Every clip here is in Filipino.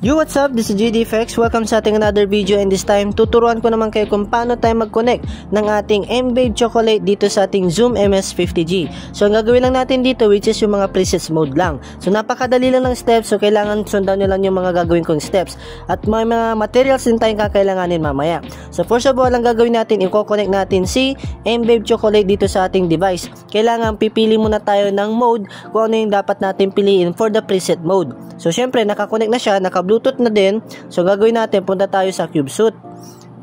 Yo, what's up? This is GDFX. Welcome sa ating another video, and this time tuturuan ko naman kayo kung paano tayo mag-connect ng ating M-Babe Chocolate dito sa ating Zoom MS50G. So ang gagawin lang natin dito, which is yung mga presets mode lang. So napakadali lang ng steps, so kailangan sundan nyo lang yung mga gagawin kong steps. At may mga materials din tayong kakailanganin mamaya. So first of all, ang gagawin natin, i-connect natin si M-Babe Chocolate dito sa ating device. Kailangan pipili muna tayo ng mode kung ano yung dapat natin piliin for the preset mode. So syempre, nakakonect na siya, naka-Bluetooth na din. So gagawin natin, punta tayo sa CubeSuit.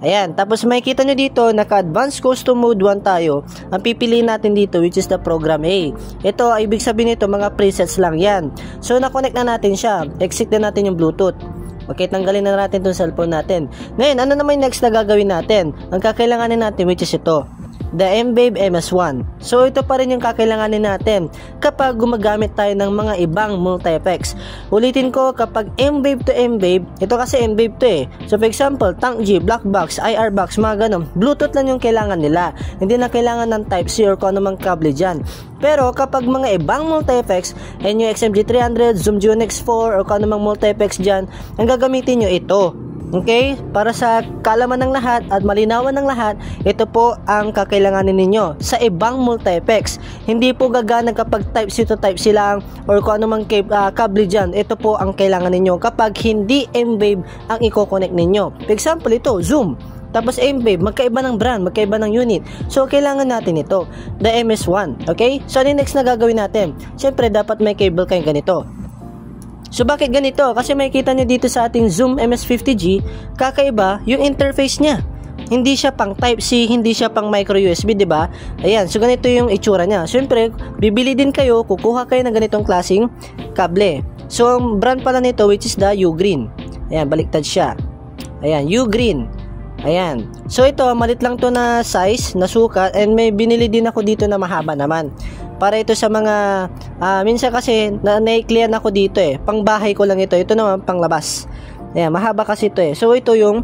Ayan, tapos makikita nyo dito, naka-Advanced Custom Mode 1 tayo. Ang pipiliin natin dito, which is the Program A. Ito, ibig sabihin nito, mga presets lang yan. So na-connect na natin siya. Exit na natin yung Bluetooth. Okay, tanggalin na natin itong cellphone natin. Ngayon, ano naman yung next na gagawin natin? Ang kakailanganin natin, which is ito, the M-Babe MS1. So ito pa rin yung kakailanganin natin kapag gumagamit tayo ng mga ibang multi-effects. Ulitin ko, kapag M-Babe to M-Babe, ito kasi M-Babe to eh. So for example, Tank G, Black Box, IR Box, mga ganun, Bluetooth lang yung kailangan nila. Hindi na kailangan ng Type-C or kung anumang kable dyan. Pero kapag mga ibang multi-effects, NU XMG300, Zoom G1X4 or kung anumang multi-effects dyan, ang gagamitin nyo ito. Okay? Para sa kaalaman ng lahat at malinawan ng lahat, ito po ang kakailanganin ninyo sa ibang multi-effects. Hindi po gagana kapag Type-C to Type-C lang or kung anumang kable dyan. Ito po ang kailangan ninyo kapag hindi M-Babe ang i-connect ninyo. For example, ito, Zoom. Tapos M-Babe, magkaiba ng brand, magkaiba ng unit. So, kailangan natin ito, the MS1. Okay? So, ano next na gagawin natin? Siyempre, dapat may cable kayong ganito. So bakit ganito? Kasi makikita nyo dito sa ating Zoom MS50G, kakaiba yung interface niya. Hindi siya pang Type-C, hindi siya pang micro USB, di ba? Ayan, so ganito yung itsura niya. Siyempre, bibili din kayo, kukuha kayo ng ganitong klaseng kable. So ang brand pala nito, which is the Ugreen. Ayan, baliktad siya. Ayan, Ugreen. Ayan. So ito, malit lang to na size, na sukat, and may binili din ako dito na mahaba naman. Para ito sa mga, minsan kasi, na-clear ako dito eh. Pang bahay ko lang ito. Ito naman, pang labas. Ayan, mahaba kasi ito eh. So ito yung,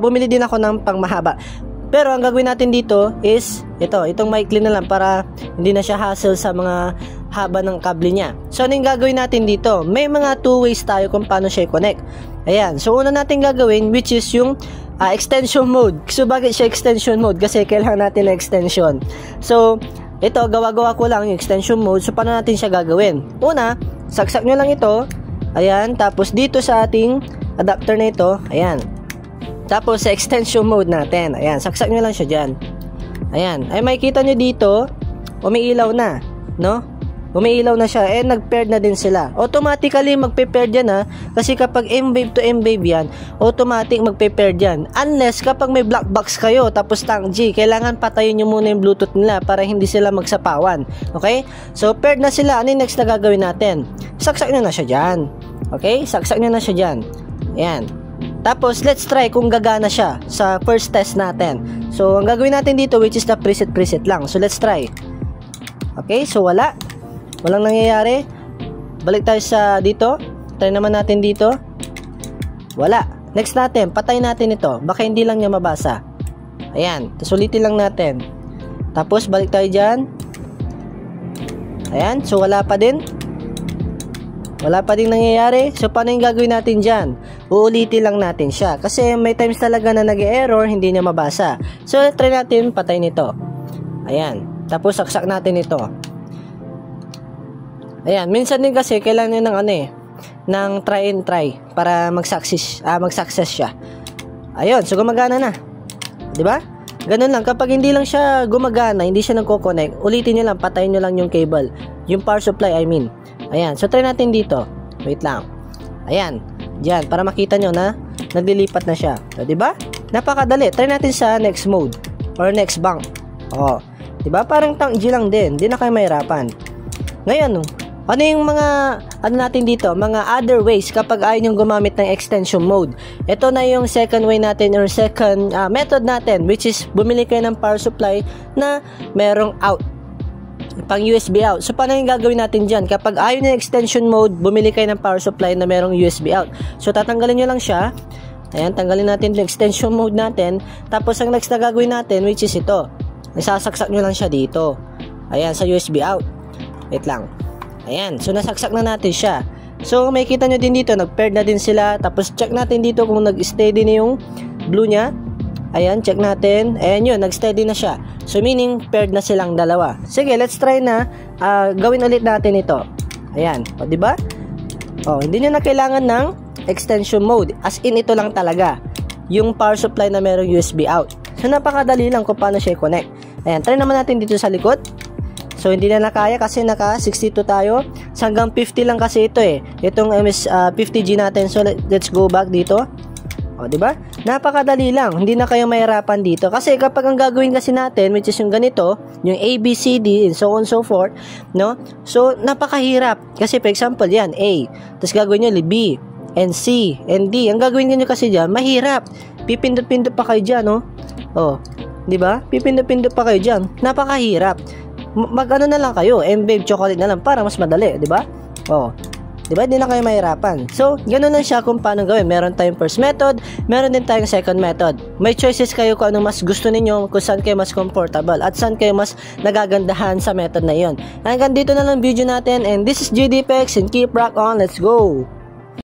bumili din ako ng pang mahaba. Pero ang gagawin natin dito is, itong maikli na lang para hindi na siya hassle sa mga haba ng kable niya. So ano yung gagawin natin dito? May mga two ways tayo kung paano siya i-connect. Ayan, so una natin gagawin, which is yung extension mode. So bakit siya extension mode? Kasi kailangan natin ng extension. So ito, gawa-gawa ko lang yung extension mode. So paano natin siya gagawin? Una, saksak nyo lang ito. Ayan, tapos dito sa ating adapter na ito, ayan. Tapos sa extension mode natin, ayan, saksak nyo lang siya dyan. Ayan, ay makikita nyo dito, umiilaw na, no? Umiilaw na siya, nag-paired na din sila. Automatically magpe-paired yan ha, kasi kapag M-Babe to M-Babe yan, automatic magpe-paired yan. Unless kapag may black box kayo, tapos Tank G, kailangan patayin nyo muna yung Bluetooth nila para hindi sila magsapawan. Okay? So, paired na sila. Ano yung next na gagawin natin? Saksak nyo na siya dyan. Okay? Saksak nyo na siya dyan. Ayan. Tapos, let's try kung gagana siya sa first test natin. So, ang gagawin natin dito, which is the preset lang. So, let's try. Okay? So, wala. Walang nangyayari. Balik tayo sa dito. Try naman natin dito. Wala. Next natin, patay natin ito. Baka hindi lang niya mabasa. Ayan. Tapos ulitin lang natin. Tapos balik tayo dyan. Ayan. So wala pa din. Wala pa din nangyayari. So paano yung gagawin natin dyan? Uulitin lang natin siya. Kasi may times talaga na nag-error, hindi niya mabasa. So try natin patay nito. Ayan. Tapos saksak natin ito. Ayan, minsan din kasi kailangan nyo ng ng try and try para mag-success siya. Ayun, so gumagana na. 'Di ba? Ganun lang, kapag hindi lang siya gumagana, hindi siya nagko-connect, ulitin niyo lang, patayin niyo lang yung cable, yung power supply, I mean. Ayan, so try natin dito. Wait lang. Ayan, diyan para makita nyo na naglilipat na siya. So, 'di ba? Napakadali. Try natin sa next mode or next bank. Oh, 'di ba? Parang Tank G lang din. Hindi na kayo mahirapan. Ngayon, ano yung mga, natin dito, mga other ways kapag ayaw nyo gumamit ng extension mode. Ito na yung second way natin or second method natin, which is bumili kayo ng power supply na merong out, pang USB out. So paano yung gagawin natin dyan? Kapag ayaw nyo ng extension mode, bumili kayo ng power supply na merong USB out. So tatanggalin nyo lang siya. Ayan, tanggalin natin yung extension mode natin. Tapos ang next na gagawin natin, which is ito, isasaksak nyo lang siya dito. Ayan, sa USB out. Wait lang. Ayan, so nasaksak na natin siya. So, makikita nyo din dito, nag-paired na din sila. Tapos, check natin dito kung nag-steady na yung blue nya. Ayan, check natin. Ayan yun, nag-steady na siya. So, meaning, paired na silang dalawa. Sige, let's try na gawin ulit natin ito. Ayan, o, diba? O, hindi nyo na kailangan ng extension mode. As in, ito lang talaga. Yung power supply na merong USB out. So, napakadali lang kung paano siya i-connect. Ayan, try naman natin dito sa likod. So, hindi na nakaya kasi naka 62 tayo. So, hanggang 50 lang kasi ito eh. Itong MS50G natin. So, let's go back dito. O, diba? Napakadali lang. Hindi na kayo mahirapan dito. Kasi kapag ang gagawin kasi natin, which is yung ganito, yung A, B, C, D, and so on so forth, no? So, napakahirap. Kasi, for example, yan, A. Tapos gagawin nyo, B, and C, and D. Ang gagawin nyo kasi dyan, mahirap. Pipindot-pindot pa kayo dyan, no? O, diba? Pipindot-pindot pa kayo dyan. Napakahirap. Mag-ano na lang kayo, M-Babe chocolate na lang para mas madali, di ba? Oh. Di ba? Hindi na kayo mahirapan. So, ganoon lang siya kung paano gawin. Meron tayong first method, meron din tayong second method. May choices kayo kung anong mas gusto ninyo, kung saan kayo mas comfortable, at saan kayo mas nagagandahan sa method na yon. Hanggang dito na lang video natin, and this is GDPEX, and keep rock on, let's go!